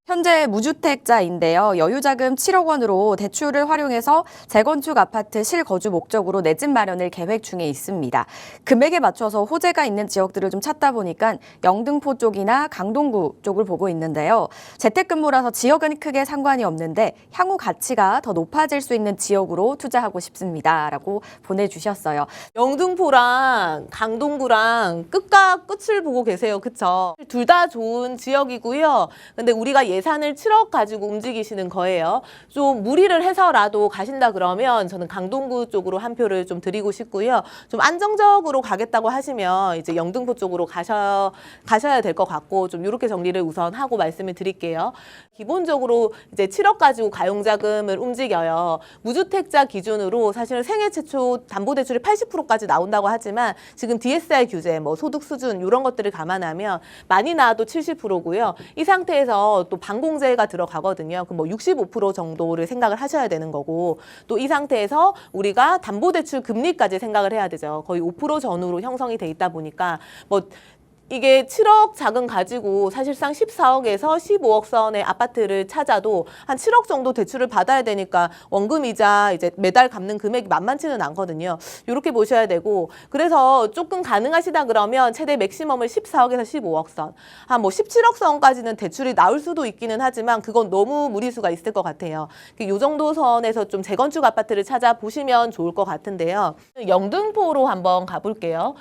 현재 무주택자인데요. 여유자금 7억 원으로 대출을 활용해서 재건축 아파트 실거주 목적으로 내 집 마련을 계획 중에 있습니다. 금액에 맞춰서 호재가 있는 지역들을 좀 찾다 보니까 영등포 쪽이나 강동구 쪽을 보고 있는데요. 재택근무라서 지역은 크게 상관이 없는데 향후 가치가 더 높아질 수 있는 지역으로 투자하고 싶습니다. 라고 보내주셨어요. 영등포랑 강동구랑 끝과 끝을 보고 계세요. 그쵸? 둘 다 좋은 지역이고요. 근데 우리가 예산을 7억 가지고 움직이시는 거예요. 좀 무리를 해서라도 가신다 그러면 저는 강동구 쪽으로 한 표를 좀 드리고 싶고요. 좀 안정적으로 가겠다고 하시면 이제 영등포 쪽으로 가셔야 될 것 같고 좀 이렇게 정리를 우선 하고 말씀을 드릴게요. 기본적으로 이제 7억 가지고 가용자금을 움직여요. 무주택자 기준으로 사실은 생애 최초 담보대출이 80%까지 나온다고 하지만 지금 DSR 규제, 뭐 소득 수준 이런 것들을 감안하면 많이 나와도 70%고요. 이 상태에서 또 방공제가 들어가거든요. 그럼 뭐 65% 정도를 생각을 하셔야 되는 거고 또 이 상태에서 우리가 담보대출 금리까지 생각을 해야 되죠. 거의 5% 전후로 형성이 돼 있다 보니까 뭐 이게 7억 자금 가지고 사실상 14억에서 15억 선의 아파트를 찾아도 한 7억 정도 대출을 받아야 되니까 원금이자 이제 매달 갚는 금액이 만만치는 않거든요. 이렇게 보셔야 되고 그래서 조금 가능하시다 그러면 최대 맥시멈을 14억에서 15억 선, 한 뭐 17억 선까지는 대출이 나올 수도 있기는 하지만 그건 너무 무리수가 있을 것 같아요. 이 정도 선에서 좀 재건축 아파트를 찾아보시면 좋을 것 같은데요. 영등포로 한번 가볼게요.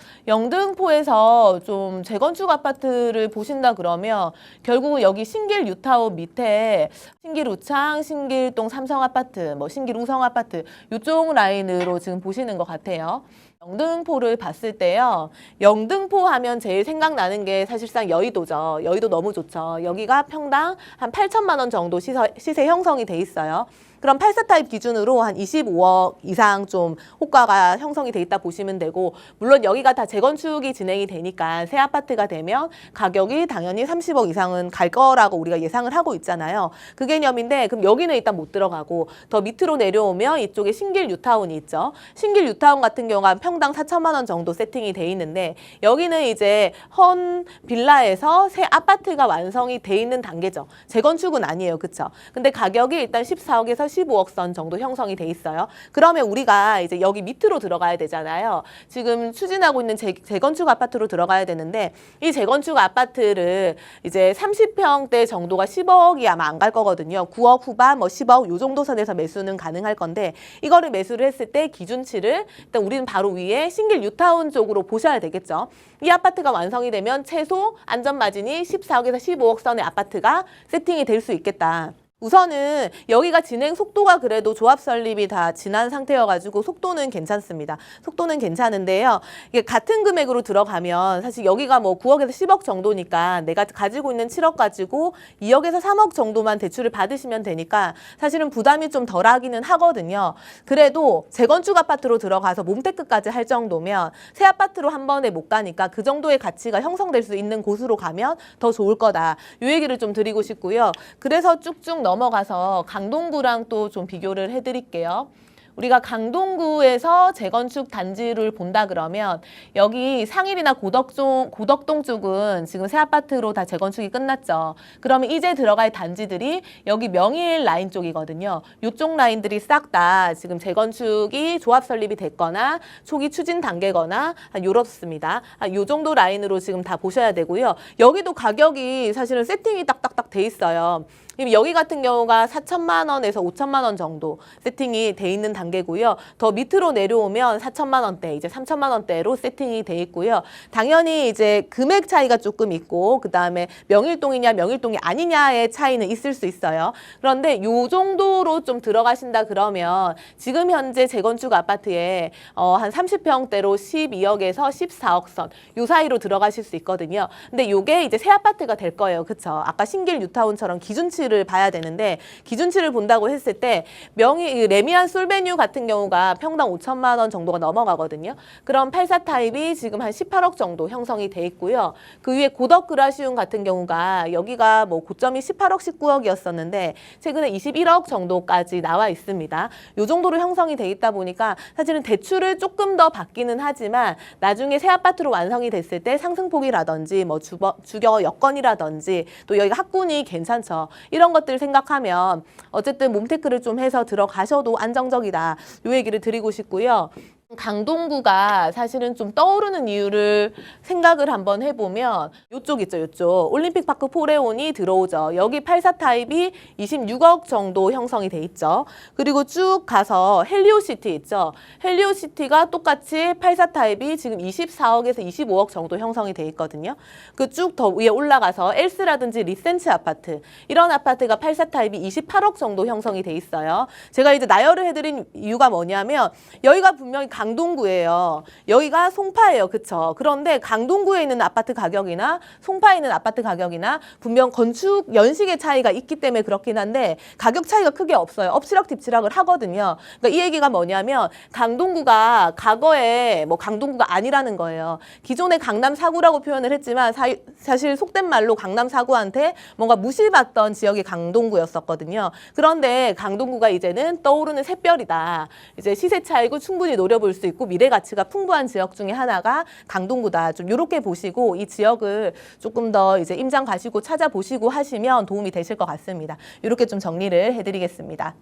영등포에서 좀 재건축 아파트를 보신다 그러면 결국은 여기 신길 뉴타운 밑에 신길 우창, 신길동 삼성 아파트, 뭐 신길 우성 아파트 이쪽 라인으로 지금 보시는 것 같아요. 영등포를 봤을 때요. 영등포 하면 제일 생각나는 게 사실상 여의도죠. 여의도 너무 좋죠. 여기가 평당 한 8천만 원 정도 시세 형성이 돼 있어요. 그럼 84 타입 기준으로 한 25억 이상 좀 호가가 형성이 돼 있다 보시면 되고 물론 여기가 다 재건축이 진행이 되니까 새 아파트가 되면 가격이 당연히 30억 이상은 갈 거라고 우리가 예상을 하고 있잖아요. 그 개념인데 그럼 여기는 일단 못 들어가고 더 밑으로 내려오면 이쪽에 신길 뉴타운이 있죠. 신길 뉴타운 같은 경우가 평당 4천만 원 정도 세팅이 돼 있는데 여기는 이제 헌 빌라에서 새 아파트가 완성이 돼 있는 단계죠. 재건축은 아니에요. 그쵸? 근데 가격이 일단 14억에서 15억 선 정도 형성이 돼 있어요. 그러면 우리가 이제 여기 밑으로 들어가야 되잖아요. 지금 추진하고 있는 재건축 아파트로 들어가야 되는데 이 재건축 아파트를 이제 30평대 정도가 10억이 아마 안 갈 거거든요. 9억 후반, 뭐 10억 요 정도 선에서 매수는 가능할 건데 이거를 매수를 했을 때 기준치를 일단 우리는 바로 위에 신길 뉴타운 쪽으로 보셔야 되겠죠. 이 아파트가 완성이 되면 최소 안전마진이 14억에서 15억 선의 아파트가 세팅이 될 수 있겠다. 우선은 여기가 진행 속도가 그래도 조합 설립이 다 지난 상태여가지고 속도는 괜찮습니다. 속도는 괜찮은데요. 이게 같은 금액으로 들어가면 사실 여기가 뭐 9억에서 10억 정도니까 내가 가지고 있는 7억 가지고 2억에서 3억 정도만 대출을 받으시면 되니까 사실은 부담이 좀 덜하기는 하거든요. 그래도 재건축 아파트로 들어가서 몸태끝까지 할 정도면 새 아파트로 한 번에 못 가니까 그 정도의 가치가 형성될 수 있는 곳으로 가면 더 좋을 거다. 이 얘기를 좀 드리고 싶고요. 그래서 쭉쭉 넘어가서 강동구랑 또 좀 비교를 해드릴게요. 우리가 강동구에서 재건축 단지를 본다 그러면 여기 상일이나 고덕동 쪽은 지금 새 아파트로 다 재건축이 끝났죠. 그러면 이제 들어갈 단지들이 여기 명일 라인 쪽이거든요. 이쪽 라인들이 싹 다 지금 재건축이 조합 설립이 됐거나 초기 추진 단계거나 이렇습니다. 이 정도 라인으로 지금 다 보셔야 되고요. 여기도 가격이 사실은 세팅이 딱딱딱 돼 있어요. 여기 같은 경우가 4천만 원에서 5천만 원 정도 세팅이 돼 있는 단계고요. 더 밑으로 내려오면 4천만 원대, 이제 3천만 원대로 세팅이 돼 있고요. 당연히 이제 금액 차이가 조금 있고 그다음에 명일동이냐 명일동이 아니냐의 차이는 있을 수 있어요. 그런데 요 정도로 좀 들어가신다 그러면 지금 현재 재건축 아파트에 한 30평대로 12억에서 14억 선 요 사이로 들어가실 수 있거든요. 근데 요게 이제 새 아파트가 될 거예요. 그쵸? 아까 신길 뉴타운처럼 기준치 를 봐야 되는데 기준치를 본다고 했을 때 레미안 솔베뉴 같은 경우가 평당 5천만 원 정도가 넘어가거든요. 그럼 84 타입이 지금 한 18억 정도 형성이 돼 있고요. 그 위에 고덕 그라시움 같은 경우가 여기가 뭐 고점이 18억, 19억이었었는데 최근에 21억 정도까지 나와 있습니다. 이 정도로 형성이 돼 있다 보니까 사실은 대출을 조금 더 받기는 하지만 나중에 새 아파트로 완성이 됐을 때 상승폭이라든지 뭐 주거 여건이라든지 또 여기가 학군이 충분히 괜찮죠. 이런 것들 생각하면 어쨌든 몸테크를 좀 해서 들어가셔도 안정적이다. 요 얘기를 드리고 싶고요. 강동구가 사실은 좀 떠오르는 이유를 생각을 한번 해보면 요쪽 있죠, 요쪽. 올림픽파크 포레온이 들어오죠. 여기 84 타입이 26억 정도 형성이 돼 있죠. 그리고 쭉 가서 헬리오시티 있죠. 헬리오시티가 똑같이 84 타입이 지금 24억에서 25억 정도 형성이 돼 있거든요. 그 쭉 더 위에 올라가서 엘스라든지 리센츠 아파트 이런 아파트가 84 타입이 28억 정도 형성이 돼 있어요. 제가 이제 나열을 해드린 이유가 뭐냐면 여기가 분명히 강동구예요. 여기가 송파예요. 그쵸? 그런데 강동구에 있는 아파트 가격이나 송파에 있는 아파트 가격이나 분명 건축 연식의 차이가 있기 때문에 그렇긴 한데 가격 차이가 크게 없어요. 엎치락뒤치락을 하거든요. 그러니까 이 얘기가 뭐냐면 강동구가 과거에 뭐 강동구가 아니라는 거예요. 기존의 강남 4구라고 표현을 했지만 사실 속된 말로 강남 4구한테 뭔가 무시받던 지역이 강동구였었거든요. 그런데 강동구가 이제는 떠오르는 샛별이다. 이제 시세 차이고 충분히 노려볼 수 있고 미래 가치가 풍부한 지역 중에 하나가 강동구다. 좀 이렇게 보시고 이 지역을 조금 더 이제 임장 가시고 찾아보시고 하시면 도움이 되실 것 같습니다. 이렇게 좀 정리를 해드리겠습니다.